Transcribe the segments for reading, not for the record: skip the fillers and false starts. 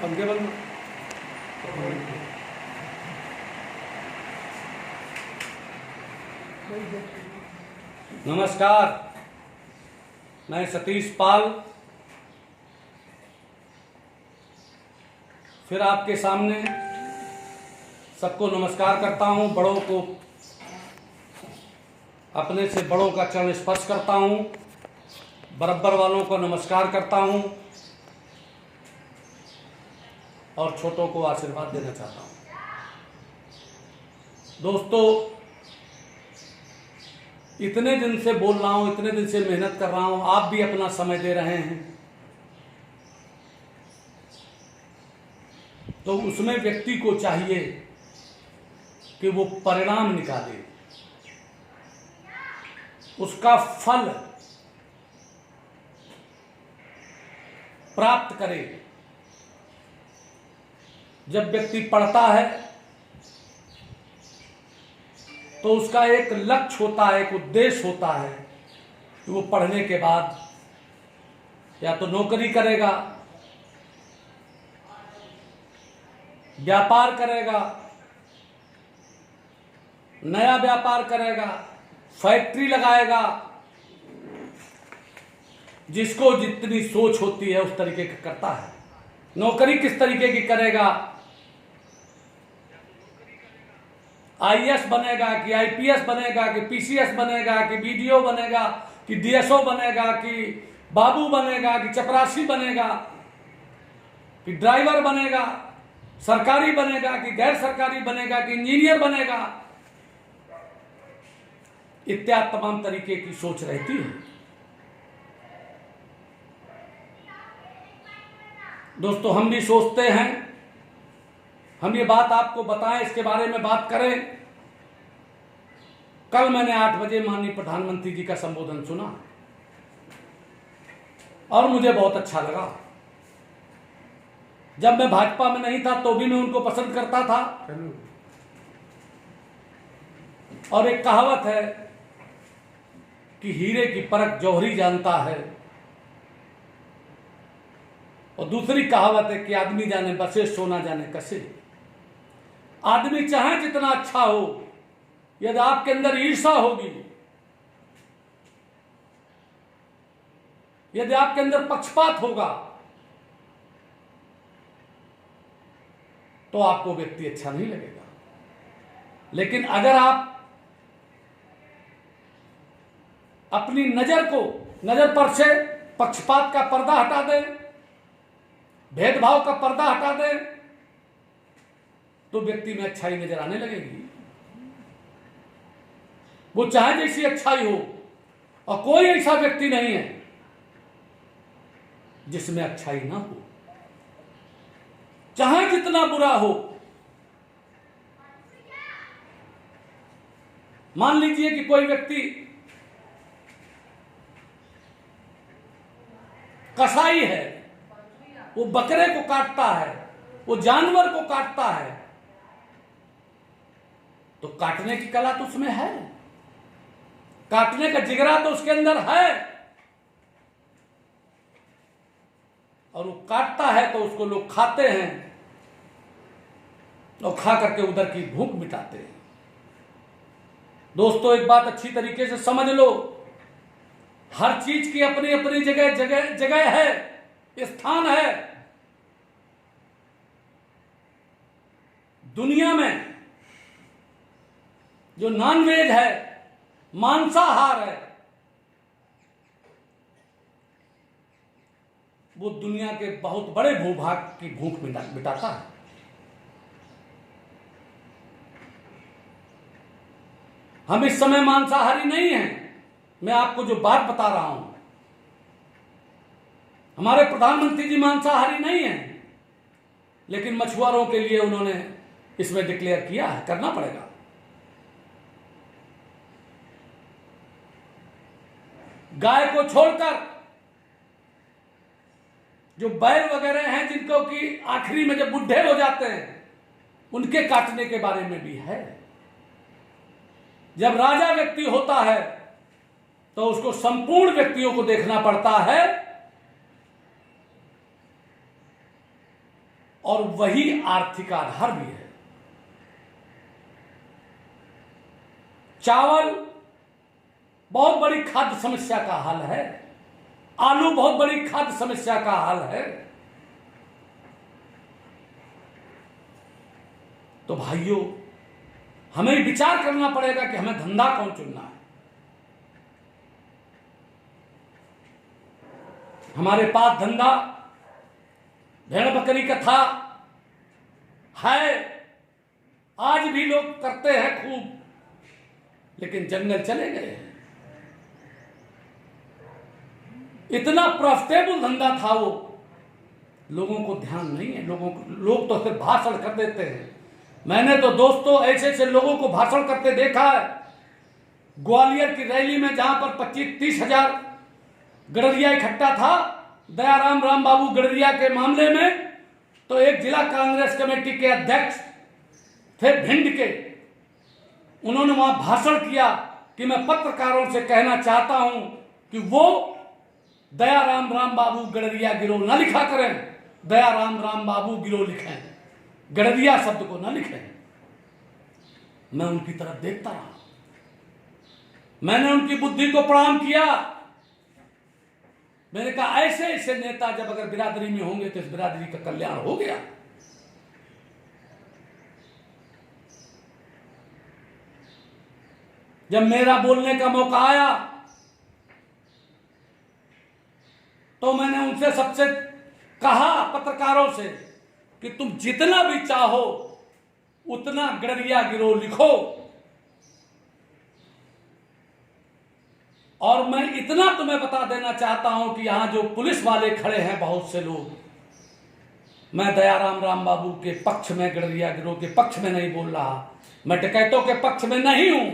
पंखे बंद। नमस्कार, मैं सतीश पाल फिर आपके सामने सबको नमस्कार करता हूं। बड़ों को, अपने से बड़ों का चरण स्पर्श करता हूं, बराबर वालों को नमस्कार करता हूं और छोटों को आशीर्वाद देना चाहता हूं। दोस्तों, इतने दिन से बोल रहा हूं, इतने दिन से मेहनत कर रहा हूं, आप भी अपना समय दे रहे हैं, तो उसमें व्यक्ति को चाहिए कि वो परिणाम निकाले, उसका फल प्राप्त करे। जब व्यक्ति पढ़ता है तो उसका एक लक्ष्य होता है, एक उद्देश्य होता है कि वो पढ़ने के बाद या तो नौकरी करेगा, व्यापार करेगा, नया व्यापार करेगा, फैक्ट्री लगाएगा। जिसको जितनी सोच होती है उस तरीके का करता है। नौकरी किस तरीके की करेगा, आईएएस बनेगा कि आईपीएस बनेगा कि पीसीएस बनेगा कि बीडीओ बनेगा कि डीएसओ बनेगा कि बाबू बनेगा कि चपरासी बनेगा कि ड्राइवर बनेगा, सरकारी बनेगा कि गैर सरकारी बनेगा कि इंजीनियर बनेगा, इत्यादि तमाम तरीके की सोच रहती है। दोस्तों, हम भी सोचते हैं, हम ये बात आपको बताएं, इसके बारे में बात करें। कल मैंने 8 बजे माननीय प्रधानमंत्री जी का संबोधन सुना और मुझे बहुत अच्छा लगा। जब मैं भाजपा में नहीं था तो भी मैं उनको पसंद करता था। और एक कहावत है कि हीरे की परख जौहरी जानता है, और दूसरी कहावत है कि आदमी जाने बसे सोना जाने कसे। आदमी चाहे जितना अच्छा हो, यदि आपके अंदर ईर्ष्या होगी, यदि आपके अंदर पक्षपात होगा, तो आपको व्यक्ति अच्छा नहीं लगेगा। लेकिन अगर आप अपनी नजर पर से पक्षपात का पर्दा हटा दें, भेदभाव का पर्दा हटा दें, तो व्यक्ति में अच्छाई नजर आने लगेगी। वो चाहे जैसी अच्छाई हो, और कोई ऐसा व्यक्ति नहीं है जिसमें अच्छाई ना हो। चाहे जितना बुरा हो, मान लीजिए कि कोई व्यक्ति कसाई है, वो बकरे को काटता है, वो जानवर को काटता है, तो काटने की कला तो उसमें है, काटने का जिगरा तो उसके अंदर है, और वो काटता है तो उसको लोग खाते हैं और खा करके उधर की भूख मिटाते हैं। दोस्तों, एक बात अच्छी तरीके से समझ लो, हर चीज की अपनी अपनी जगह है, स्थान है। दुनिया में जो नॉनवेज है, मांसाहार है, वो दुनिया के बहुत बड़े भूभाग की भूख मिटाता है। हम इस समय मांसाहारी नहीं हैं। मैं आपको जो बात बता रहा हूं, हमारे प्रधानमंत्री जी मांसाहारी नहीं हैं, लेकिन मछुआरों के लिए उन्होंने इसमें डिक्लेयर किया है, करना पड़ेगा। गाय को छोड़कर जो बैल वगैरह हैं, जिनको कि आखिरी में जब बुढ़े हो जाते हैं, उनके काटने के बारे में भी है। जब राजा व्यक्ति होता है तो उसको संपूर्ण व्यक्तियों को देखना पड़ता है और वही आर्थिक आधार भी है। चावल बहुत बड़ी खाद्य समस्या का हल है, आलू बहुत बड़ी खाद्य समस्या का हल है। तो भाइयों, हमें विचार करना पड़ेगा कि हमें धंधा कौन चुनना है। हमारे पास धंधा भेड़ बकरी का था, है, आज भी लोग करते हैं खूब, लेकिन जंगल चले गए हैं। इतना प्रॉफिटेबल धंधा था वो, लोगों को ध्यान नहीं है। लोग तो सिर्फ भाषण कर देते हैं। मैंने तो दोस्तों ऐसे ऐसे लोगों को भाषण करते देखा है। ग्वालियर की रैली में जहां पर 25-30 हजार गडरिया इकट्ठा था, दयाराम रामबाबू गडरिया के मामले में, तो एक जिला कांग्रेस कमेटी के अध्यक्ष थे भिंड के, उन्होंने वहां भाषण किया कि मैं पत्रकारों से कहना चाहता हूं कि वो दयाराम रामबाबू गडरिया गिरोह न लिखा करें, दयाराम रामबाबू गिरोह लिखें, गडरिया शब्द को न लिखें। मैं उनकी तरफ देखता रहा, मैंने उनकी बुद्धि को प्रणाम किया। मैंने कहा ऐसे ऐसे नेता जब अगर बिरादरी में होंगे तो इस बिरादरी का कल्याण हो गया। जब मेरा बोलने का मौका आया तो मैंने उनसे सबसे कहा, पत्रकारों से, कि तुम जितना भी चाहो उतना गडरिया गिरोह लिखो, और मैं इतना तुम्हें बता देना चाहता हूं कि यहां जो पुलिस वाले खड़े हैं बहुत से लोग, मैं दयाराम रामबाबू के पक्ष में, गडरिया गिरोह के पक्ष में नहीं बोल रहा, मैं डकैतों के पक्ष में नहीं हूं,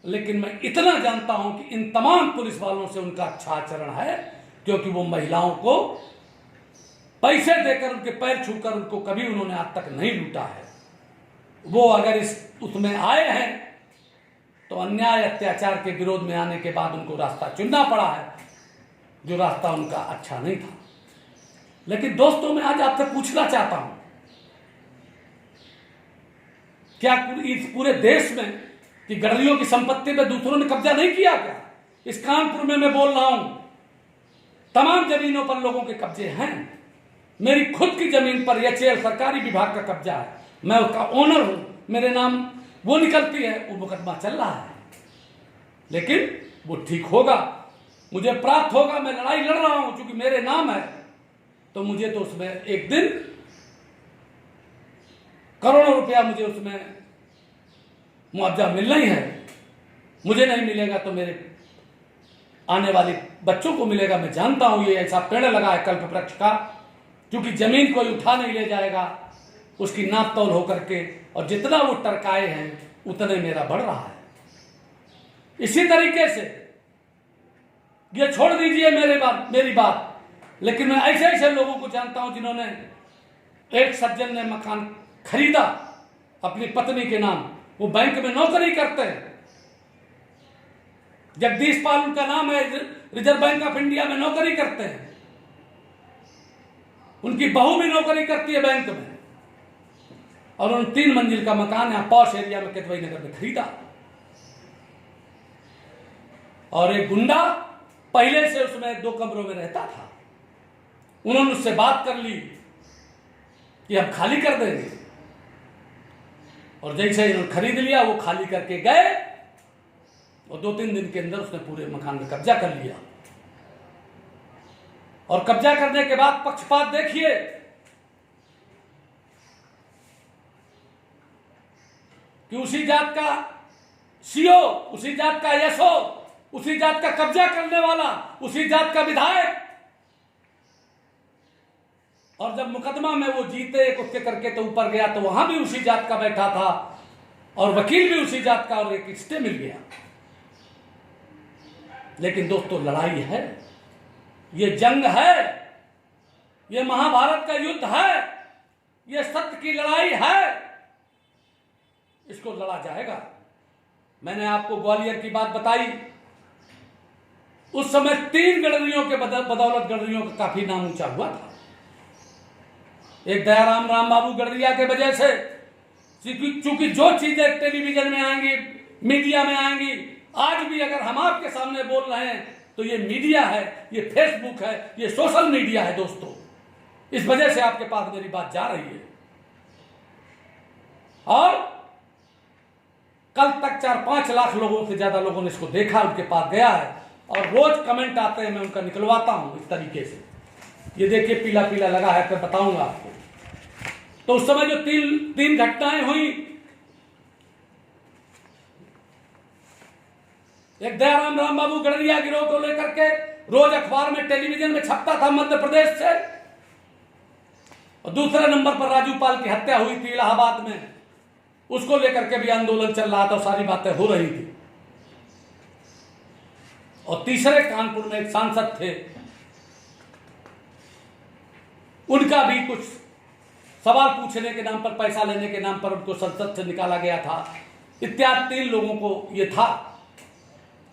लेकिन मैं इतना जानता हूं कि इन तमाम पुलिस वालों से उनका अच्छा आचरण है, क्योंकि वो महिलाओं को पैसे देकर, उनके पैर छूकर उनको कभी उन्होंने आज तक नहीं लूटा है। वो अगर उसमें आए हैं तो अन्याय अत्याचार के विरोध में आने के बाद उनको रास्ता चुनना पड़ा है, जो रास्ता उनका अच्छा नहीं था। लेकिन दोस्तों, मैं आज आपसे पूछना चाहता हूं, क्या इस पूरे देश में कि गडरियों की संपत्ति पे दूसरों ने कब्जा नहीं किया क्या? इस कानपुर में मैं बोल रहा हूं, तमाम जमीनों पर लोगों के कब्जे हैं। मेरी खुद की जमीन पर एचएएल सरकारी विभाग का कब्जा है, मैं उसका ओनर हूं, मेरे नाम वो निकलती है, वो मुकदमा चल रहा है, लेकिन वो ठीक होगा, मुझे प्राप्त होगा, मैं लड़ाई लड़ रहा हूं, क्योंकि मेरे नाम है, तो मुझे तो उसमें एक दिन करोड़ों रुपया मुझे उसमें मुआवजा मिलना ही है। मुझे नहीं मिलेगा तो मेरे आने वाले बच्चों को मिलेगा। मैं जानता हूं ये ऐसा पेड़ लगा है कल्प वृक्ष का, क्योंकि जमीन कोई उठा नहीं ले जाएगा, उसकी नाप तौल होकर के, और जितना वो टरकाए हैं उतने मेरा बढ़ रहा है। इसी तरीके से ये छोड़ दीजिए मेरी बात, लेकिन मैं ऐसे ऐसे लोगों को जानता हूं जिन्होंने, एक सज्जन ने मकान खरीदा अपनी पत्नी के नाम, वो बैंक में नौकरी करते हैं, जगदीश पाल उनका नाम है, रिजर्व बैंक ऑफ इंडिया में नौकरी करते हैं, उनकी बहू भी नौकरी करती है बैंक में, और उन 3 मंजिल का मकान यहां पॉश एरिया में केतवई नगर में खरीदा। और एक गुंडा पहले से उसमें 2 कमरों में रहता था, उन्होंने उससे बात कर ली कि हम खाली कर देंगे, और जैसे इन्होंने खरीद लिया, वो खाली करके गए, और 2-3 दिन के अंदर उसने पूरे मकान में कब्जा कर लिया। और कब्जा करने के बाद पक्षपात देखिए, कि उसी जात का सीओ, उसी जात का एसओ, उसी जात का कब्जा करने वाला, उसी जात का विधायक, और जब मुकदमा में वो जीते कुत्ते करके तो ऊपर गया, तो वहां भी उसी जात का बैठा था, और वकील भी उसी जात का, और एक स्टे मिल गया। लेकिन दोस्तों, लड़ाई है, ये जंग है, ये महाभारत का युद्ध है, ये सत्य की लड़ाई है, इसको लड़ा जाएगा। मैंने आपको ग्वालियर की बात बताई, उस समय 3 गडरियों के बदौलत गडरियों का काफी नाम ऊंचा हुआ था। एक दयाराम रामबाबू गडरिया के वजह से, चूंकि जो चीजें टेलीविजन में आएंगी, मीडिया में आएंगी, आज भी अगर हम आपके सामने बोल रहे हैं तो ये मीडिया है, ये फेसबुक है, ये सोशल मीडिया है दोस्तों। इस वजह से आपके पास मेरी बात जा रही है। और कल तक 4-5 लाख लोगों से ज्यादा लोगों ने इसको देखा, उनके पास गया है, और रोज कमेंट आते हैं, मैं उनका निकलवाता हूं इस तरीके से। ये देखिए पीला पीला लगा है, फिर बताऊंगा आपको। तो उस समय जो तीन घटनाएं हुई, एक दयाराम रामबाबू गडरिया गिरोह को लेकर के रोज अखबार में, टेलीविजन में छपता था मध्य प्रदेश से, और दूसरे नंबर पर राजू पाल की हत्या हुई थी इलाहाबाद में, उसको लेकर के भी आंदोलन चल रहा था, सारी बातें हो रही थी। और तीसरे कानपुर में एक सांसद थे, उनका भी कुछ सवाल पूछने के नाम पर, पैसा लेने के नाम पर उनको संसद से निकाला गया था, इत्यादि 3 लोगों को यह था।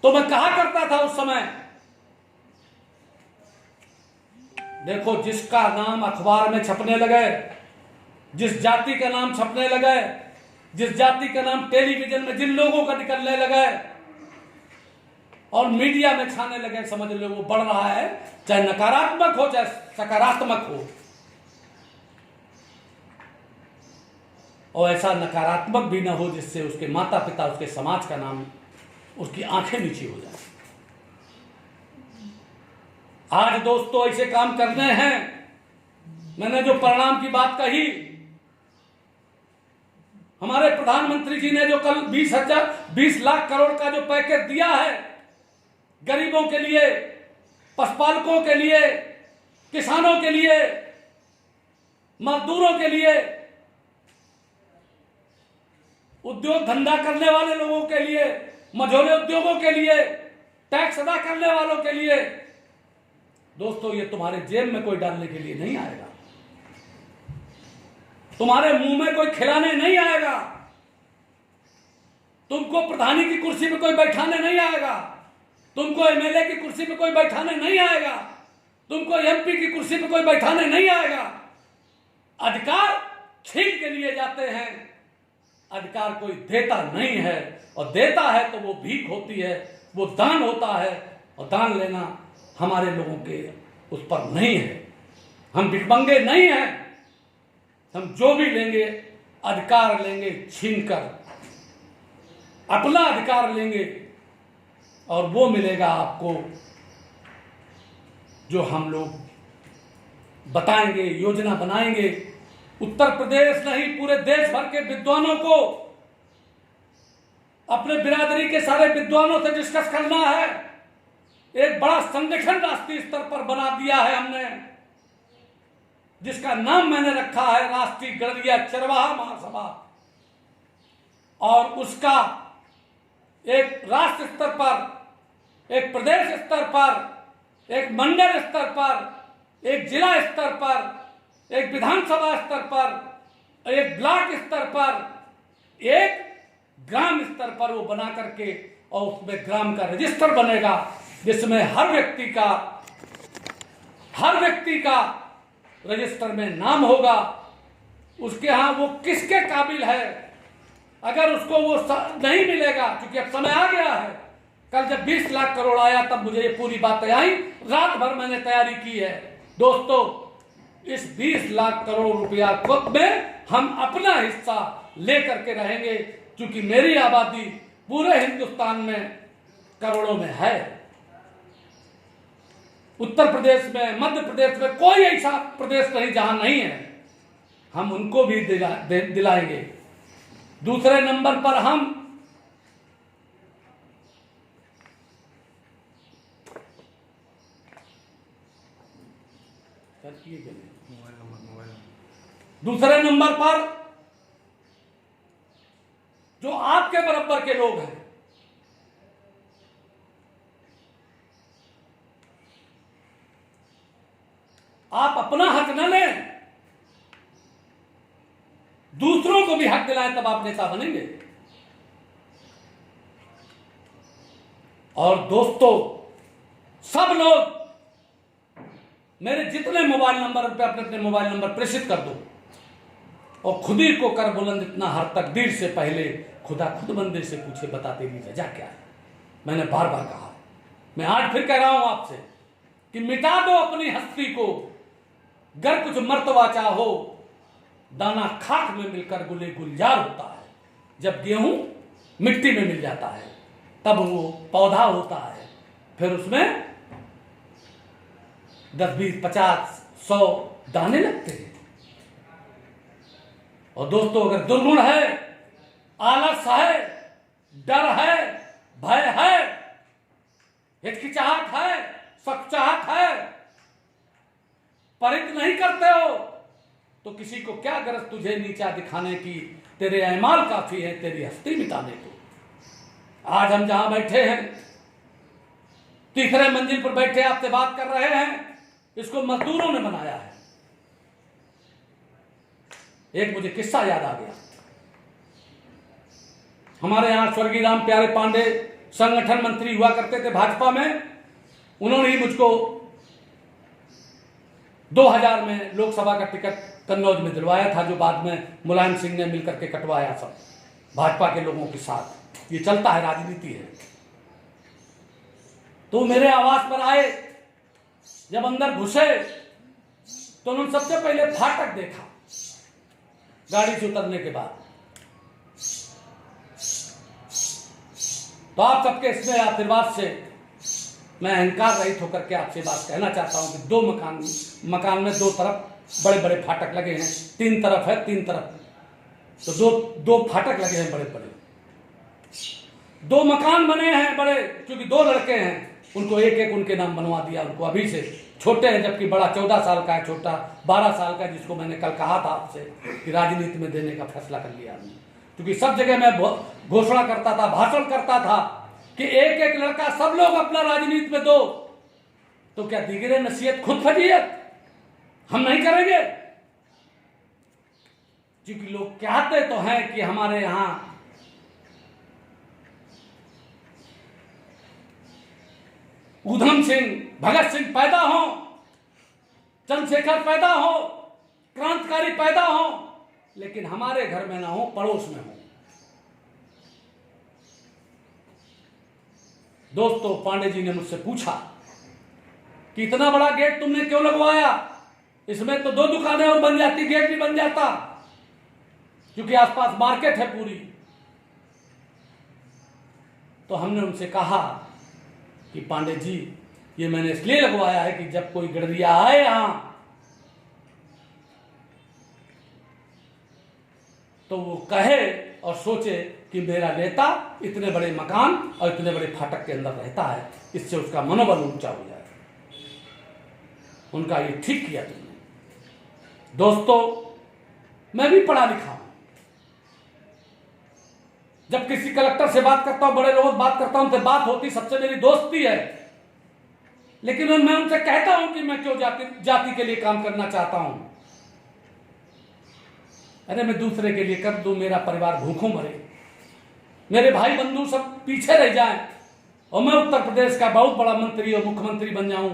तो मैं कहा करता था उस समय, देखो जिसका नाम अखबार में छपने लगे, जिस जाति का नाम छपने लगे, जिस जाति का नाम टेलीविजन में जिन लोगों का निकलने लगे और मीडिया में छाने लगे, समझ लो वो बढ़ रहा है, चाहे नकारात्मक हो चाहे सकारात्मक हो। और ऐसा नकारात्मक भी ना हो जिससे उसके माता पिता, उसके समाज का नाम, उसकी आंखें नीची हो जाए। आज दोस्तों ऐसे काम करने हैं। मैंने जो परिणाम की बात कही, हमारे प्रधानमंत्री जी ने जो कल 20 लाख करोड़ का जो पैकेज दिया है गरीबों के लिए, पशुपालकों के लिए, किसानों के लिए, मजदूरों के लिए, उद्योग धंधा करने वाले लोगों के लिए, मझोले उद्योगों के लिए, टैक्स अदा करने वालों के लिए, दोस्तों ये तुम्हारे जेब में कोई डालने के लिए नहीं आएगा, तुम्हारे मुंह में कोई खिलाने नहीं आएगा, तुमको प्रधानी की कुर्सी पे कोई बैठाने नहीं आएगा, तुमको एमएलए की कुर्सी पे कोई बैठाने नहीं आएगा, तुमको एमपी की कुर्सी पे कोई बैठाने नहीं आएगा। अधिकार छीन के लिए जाते हैं, अधिकार कोई देता नहीं है, और देता है तो वो भीख होती है, वो दान होता है, और दान लेना हमारे लोगों के उस पर नहीं है। हम भिखमंगे नहीं हैं, हम जो भी लेंगे अधिकार लेंगे छीनकर, अपना अधिकार लेंगे, और वो मिलेगा आपको जो हम लोग बताएंगे, योजना बनाएंगे। उत्तर प्रदेश नहीं, पूरे देश भर के विद्वानों को, अपने बिरादरी के सारे विद्वानों से डिस्कस करना है। एक बड़ा संगठन राष्ट्रीय स्तर पर बना दिया है हमने, जिसका नाम मैंने रखा है राष्ट्रीय गडरिया चरवाहा महासभा, और उसका एक राष्ट्र स्तर पर, एक प्रदेश स्तर पर, एक मंडल स्तर पर, एक जिला स्तर पर, एक विधानसभा स्तर पर, एक ब्लॉक स्तर पर, एक ग्राम स्तर पर वो बना करके, और उसमें ग्राम का रजिस्टर बनेगा, जिसमें हर व्यक्ति का रजिस्टर में नाम होगा, उसके यहाँ वो किसके काबिल है। अगर उसको वो नहीं मिलेगा, क्योंकि अब समय आ गया है, कल जब 20 लाख करोड़ आया तब मुझे ये पूरी बातें आई, रात भर मैंने तैयारी की है। दोस्तों इस 20 लाख करोड़ रुपया में हम अपना हिस्सा लेकर के रहेंगे, क्योंकि मेरी आबादी पूरे हिंदुस्तान में करोड़ों में है। उत्तर प्रदेश में, मध्य प्रदेश में कोई ऐसा प्रदेश नहीं जहां नहीं है, हम उनको भी दिलाएंगे। दूसरे नंबर पर हम दूसरे नंबर पर जो आपके बराबर के लोग हैं, आप अपना हक न लें, दूसरों को भी हक दिलाएं, तब आप नेता बनेंगे। और दोस्तों सब लोग मेरे जितने मोबाइल नंबर पे अपने अपने मोबाइल नंबर प्रेषित कर दो और खुद ही को कर बुलंद इतना हर तकदीर से पहले खुदा खुद बंदे से पूछे बता तेरी वजह क्या है। मैंने बार बार कहा, मैं आज फिर कह रहा हूं आपसे कि मिटा दो अपनी हस्ती को, गर कुछ मर्तबा चाहो, दाना खाक में मिलकर गुले गुलजार होता है। जब गेहूं मिट्टी में मिल जाता है तब वो पौधा होता है, फिर उसमें 10, 20, 50, 100 दाने लगते हैं। और दोस्तों, अगर दुर्गुण है, आलस है, डर है, भय है, हिचकिचाहट है, सकचाहट है, परित नहीं करते हो, तो किसी को क्या गरज तुझे नीचा दिखाने की, तेरे अहमाल काफी है तेरी हस्ती मिटाने को। आज हम जहां बैठे हैं, तीसरे मंजिल पर बैठे आपसे बात कर रहे हैं, इसको मजदूरों ने बनाया है। एक मुझे किस्सा याद आ गया। हमारे यहां स्वर्गीय राम प्यारे पांडे संगठन मंत्री हुआ करते थे भाजपा में। उन्होंने ही मुझको 2000 में लोकसभा का टिकट कन्नौज में दिलवाया था, जो बाद में मुलायम सिंह ने मिलकर के कटवाया सब भाजपा के लोगों के साथ। ये चलता है, राजनीति है। तो मेरे आवास पर आए, जब अंदर घुसे तो उन्होंने सबसे पहले फाटक देखा गाड़ी से उतरने के बाद। तो आप सबके इसमें आशीर्वाद से मैं अहंकार रहित होकर के आपसे बात कहना चाहता हूं कि 2 मकान में 2 तरफ बड़े बड़े फाटक लगे हैं। 3 तरफ है, 3 तरफ तो 2 फाटक लगे हैं बड़े बड़े। 2 मकान बने हैं बड़े, क्योंकि 2 लड़के हैं, उनको एक एक उनके नाम बनवा दिया। उनको अभी से छोटे हैं, जबकि बड़ा 14 साल का है, छोटा 12 साल का, जिसको मैंने कल कहा था आपसे कि राजनीति में देने का फैसला कर लिया हमने। क्योंकि सब जगह मैं घोषणा करता था, भाषण करता था कि एक एक लड़का सब लोग अपना राजनीति में दो। तो क्या दिगरे नसीहत खुद फजीयत हम नहीं करेंगे? क्योंकि लोग कहते तो हैं कि हमारे यहां उधम सिंह, भगत सिंह पैदा हो, चंद्रशेखर पैदा हो, क्रांतिकारी पैदा हो, लेकिन हमारे घर में ना हो, पड़ोस में हो। दोस्तों, पांडे जी ने मुझसे पूछा कि इतना बड़ा गेट तुमने क्यों लगवाया? इसमें तो 2 दुकानें और बन जाती, गेट भी बन जाता, क्योंकि आसपास मार्केट है पूरी। तो हमने उनसे कहा कि पांडे जी, ये मैंने इसलिए लगवाया है कि जब कोई गड़रिया आए यहां तो वो कहे और सोचे कि मेरा नेता इतने बड़े मकान और इतने बड़े फाटक के अंदर रहता है, इससे उसका मनोबल ऊंचा हो जाए। उनका ये ठीक किया तुमने। दोस्तों, मैं भी पढ़ा लिखा हूं। जब किसी कलेक्टर से बात करता हूं, बड़े लोगों से बात करता हूं, उनसे बात होती, सबसे मेरी दोस्ती है, लेकिन मैं उनसे कहता हूं कि मैं क्यों जाति के लिए काम करना चाहता हूं। अरे मैं दूसरे के लिए कर दूं, मेरा परिवार भूखों मरे, मेरे भाई बंधु सब पीछे रह जाएं और मैं उत्तर प्रदेश का बहुत बड़ा मंत्री और मुख्यमंत्री बन जाऊं।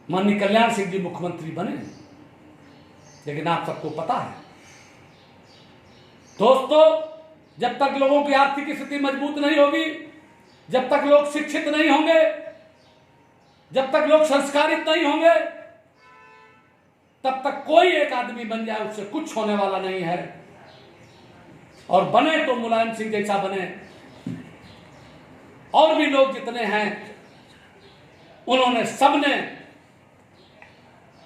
माननीय कल्याण सिंह जी मुख्यमंत्री बने, लेकिन आप सबको पता है दोस्तों, जब तक लोगों की आर्थिक स्थिति मजबूत नहीं होगी, जब तक लोग शिक्षित नहीं होंगे, जब तक लोग संस्कारित नहीं होंगे, तब तक कोई एक आदमी बन जाए उससे कुछ होने वाला नहीं है। और बने तो मुलायम सिंह जैसा बने। और भी लोग जितने हैं, उन्होंने सबने,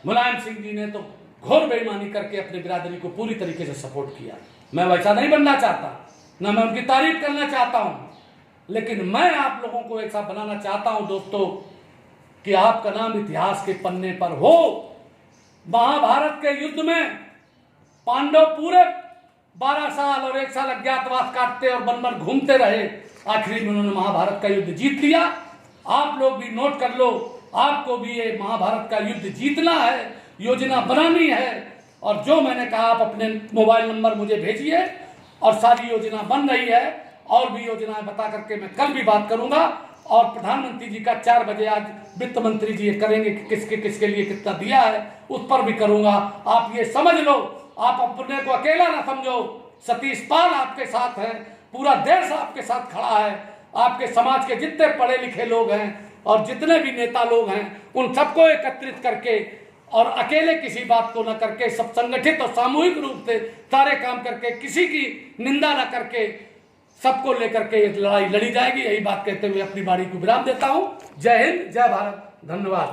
मुलायम सिंह जी ने तो घोर बेईमानी करके अपनी बिरादरी को पूरी तरीके से सपोर्ट किया। मैं वैसा नहीं बनना चाहता, ना मैं उनकी तारीफ करना चाहता हूं, लेकिन मैं आप लोगों को ऐसा बनाना चाहता हूं दोस्तों कि आपका नाम इतिहास के पन्ने पर हो। महाभारत के युद्ध में पांडव पूरे 12 साल और 1 साल अज्ञातवास काटते और वन वन घूमते रहे, आखिरी में उन्होंने महाभारत का युद्ध जीत लिया। आप लोग भी नोट कर लो, आपको भी ये महाभारत का युद्ध जीतना है, योजना बनानी है। और जो मैंने कहा, आप अपने मोबाइल नंबर मुझे भेजिए और सारी योजना बन रही है। और भी योजनाएं बता करके मैं कल भी बात करूंगा। और प्रधानमंत्री जी का 4 बजे आज वित्त मंत्री जी ये करेंगे कि किसके किसके लिए कितना दिया है, उस पर भी करूंगा। आप ये समझ लो, आप अपने को अकेला ना समझो, सतीश पाल आपके साथ हैं, पूरा देश आपके साथ खड़ा है। आपके समाज के जितने पढ़े लिखे लोग हैं और जितने भी नेता लोग हैं, उन सबको एकत्रित करके और अकेले किसी बात को न करके सब संगठित और सामूहिक रूप से सारे काम करके, किसी की निंदा न करके, सबको लेकर के ये लड़ाई लड़ी जाएगी। यही बात कहते हुए अपनी बारी को विराम देता हूं। जय हिंद, जय भारत, धन्यवाद।